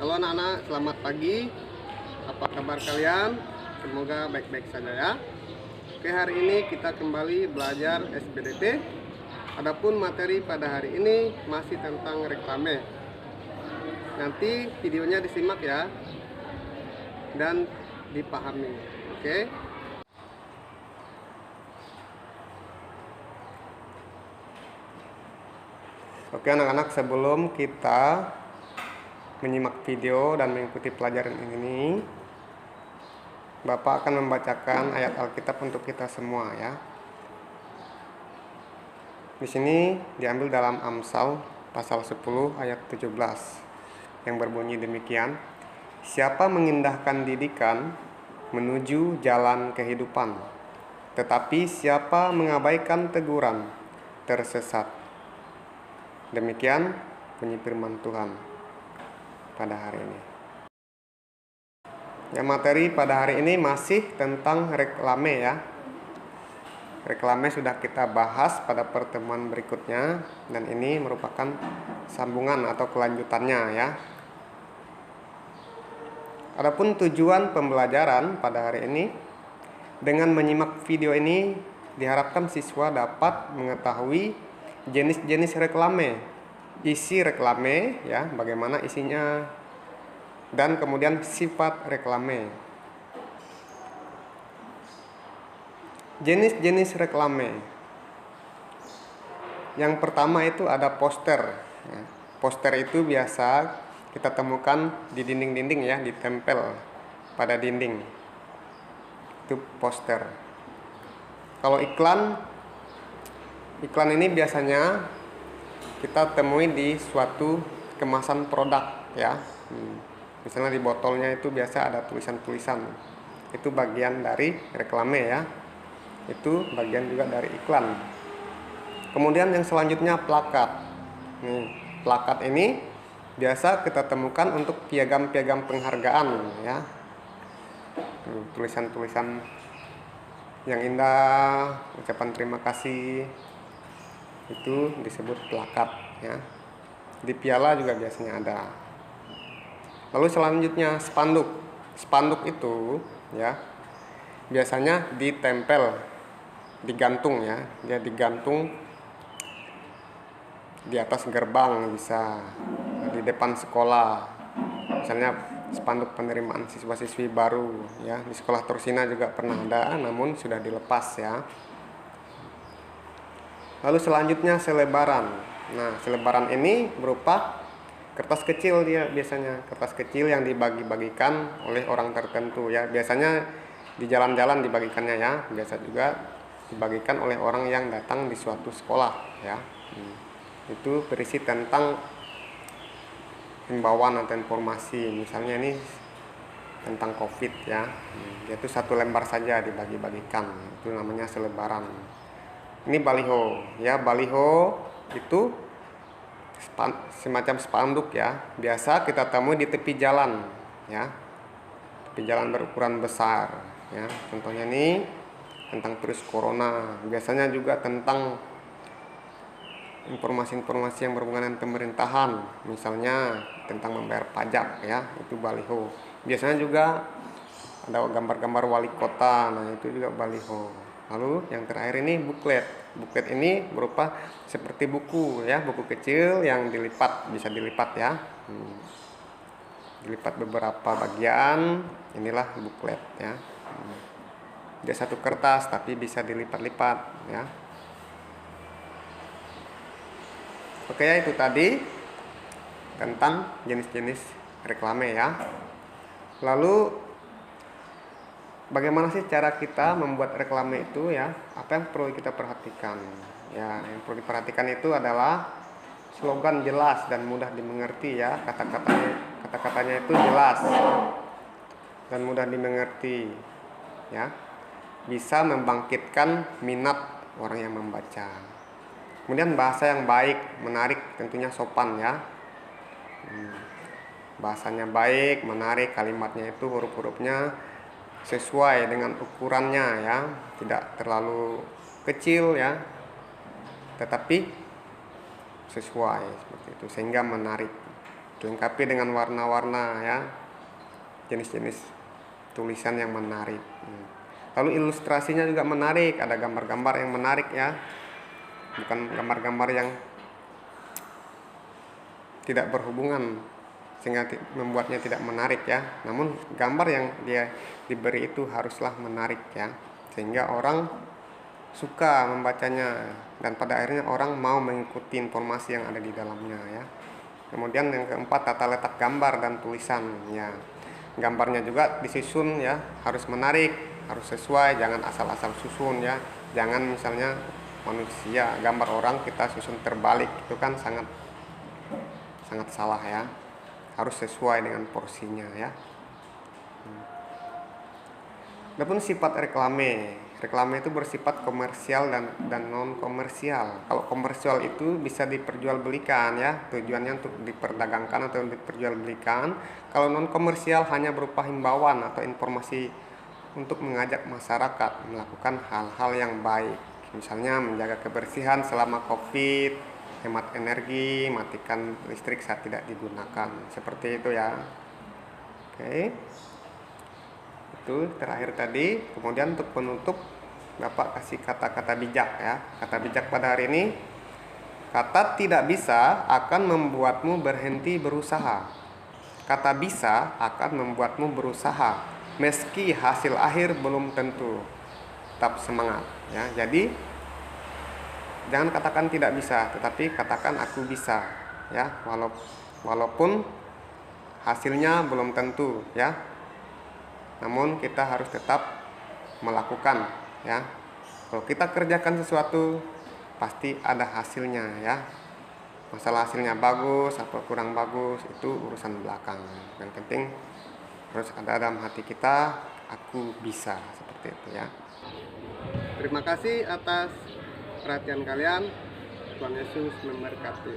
Halo anak-anak, selamat pagi. Apa kabar kalian? Semoga baik-baik saja ya. Oke, hari ini kita kembali belajar SBDT. Adapun materi pada hari ini masih tentang reklame. Nanti videonya disimak ya dan dipahami. Oke. Oke anak-anak, sebelum kita menyimak video dan mengikuti pelajaran ini, Bapak akan membacakan ayat Alkitab untuk kita semua ya. Di sini diambil dalam Amsal pasal 10 ayat 17 yang berbunyi demikian. Siapa mengindahkan didikan menuju jalan kehidupan, tetapi siapa mengabaikan teguran tersesat. Demikian bunyi firman Tuhan pada hari ini. Ya, materi pada hari ini masih tentang reklame ya. Reklame sudah kita bahas pada pertemuan berikutnya dan ini merupakan sambungan atau kelanjutannya ya. Adapun tujuan pembelajaran pada hari ini, dengan menyimak video ini diharapkan siswa dapat mengetahui jenis-jenis reklame, isi reklame ya, bagaimana isinya, dan kemudian sifat reklame. Jenis-jenis reklame. Yang pertama itu ada poster. Poster itu biasa kita temukan di dinding-dinding ya, ditempel pada dinding. Itu poster. Kalau iklan ini biasanya kita temui di suatu kemasan produk ya. Misalnya di botolnya itu biasa ada tulisan-tulisan. Itu bagian dari reklame ya. Itu bagian juga dari iklan. Kemudian yang selanjutnya plakat. Plakat ini biasa kita temukan untuk piagam-piagam penghargaan ya. Tulisan-tulisan yang indah, ucapan terima kasih, itu disebut plakat ya. Di piala juga biasanya ada. Lalu selanjutnya spanduk. Spanduk itu ya biasanya ditempel, digantung ya. Dia digantung di atas gerbang, bisa di depan sekolah. Misalnya spanduk penerimaan siswa-siswi baru ya. Di sekolah Tursina juga pernah ada, namun sudah dilepas ya. Lalu selanjutnya selebaran. Nah, selebaran ini berupa kertas kecil, dia biasanya kertas kecil yang dibagi-bagikan oleh orang tertentu ya. Biasanya di jalan-jalan dibagikannya ya. Biasa juga dibagikan oleh orang yang datang di suatu sekolah ya. Itu berisi tentang himbauan atau informasi. Misalnya ini tentang COVID ya. Yaitu satu lembar saja dibagi-bagikan. Itu namanya selebaran. Ini baliho ya. Baliho itu semacam spanduk ya. Biasa kita temui di tepi jalan ya. Tepi jalan berukuran besar ya. Contohnya ini tentang virus corona. Biasanya juga tentang informasi-informasi yang berhubungan dengan pemerintahan, misalnya tentang membayar pajak ya. Itu baliho. Biasanya juga ada gambar-gambar wali kota. Nah, itu juga baliho. Lalu yang terakhir ini buklet. Buklet ini berupa seperti buku ya, buku kecil yang dilipat, bisa dilipat ya. Dilipat beberapa bagian, inilah buklet ya. Dia satu kertas tapi bisa dilipat-lipat ya. Oke ya, itu tadi tentang jenis-jenis reklame ya. Lalu bagaimana sih cara kita membuat reklame itu ya? Apa yang perlu kita perhatikan? Ya, yang perlu diperhatikan itu adalah slogan jelas dan mudah dimengerti ya. Kata-katanya itu jelas dan mudah dimengerti ya. Bisa membangkitkan minat orang yang membaca. Kemudian bahasa yang baik, menarik, tentunya sopan ya. Bahasanya baik, menarik, kalimatnya itu huruf-hurufnya sesuai dengan ukurannya ya, tidak terlalu kecil ya, tetapi sesuai seperti itu sehingga menarik. dilengkapi dengan warna-warna ya, jenis-jenis tulisan yang menarik. Lalu ilustrasinya juga menarik, ada gambar-gambar yang menarik ya, bukan gambar-gambar yang tidak berhubungan sehingga membuatnya tidak menarik ya. Namun gambar yang dia diberi itu haruslah menarik ya, sehingga orang suka membacanya dan pada akhirnya orang mau mengikuti informasi yang ada di dalamnya ya. Kemudian yang keempat, tata letak gambar dan tulisan ya. Gambarnya juga disusun ya, harus menarik, harus sesuai, jangan asal-asal susun ya. Jangan misalnya manusia, gambar orang kita susun terbalik, itu kan sangat salah ya. Harus sesuai dengan porsinya ya. Adapun sifat reklame itu bersifat komersial dan non komersial. Kalau komersial itu bisa diperjualbelikan ya, tujuannya untuk diperdagangkan atau diperjualbelikan. Kalau non komersial hanya berupa himbauan atau informasi untuk mengajak masyarakat melakukan hal-hal yang baik, misalnya menjaga kebersihan selama COVID, hemat energi, matikan listrik saat tidak digunakan, seperti itu ya. Oke, itu terakhir tadi. Kemudian untuk penutup, Bapak kasih kata-kata bijak ya. Kata bijak pada hari ini, kata tidak bisa akan membuatmu berhenti berusaha. Kata bisa akan membuatmu berusaha meski hasil akhir belum tentu. Tetap semangat ya. Jadi jangan katakan tidak bisa, tetapi katakan aku bisa ya, walaupun hasilnya belum tentu ya. Namun kita harus tetap melakukan ya. Kalau kita kerjakan sesuatu pasti ada hasilnya ya. Masalah hasilnya bagus atau kurang bagus itu urusan belakang. Yang penting harus ada dalam hati kita, aku bisa, seperti itu ya. Terima kasih atas perhatian kalian. Tuhan Yesus memberkati.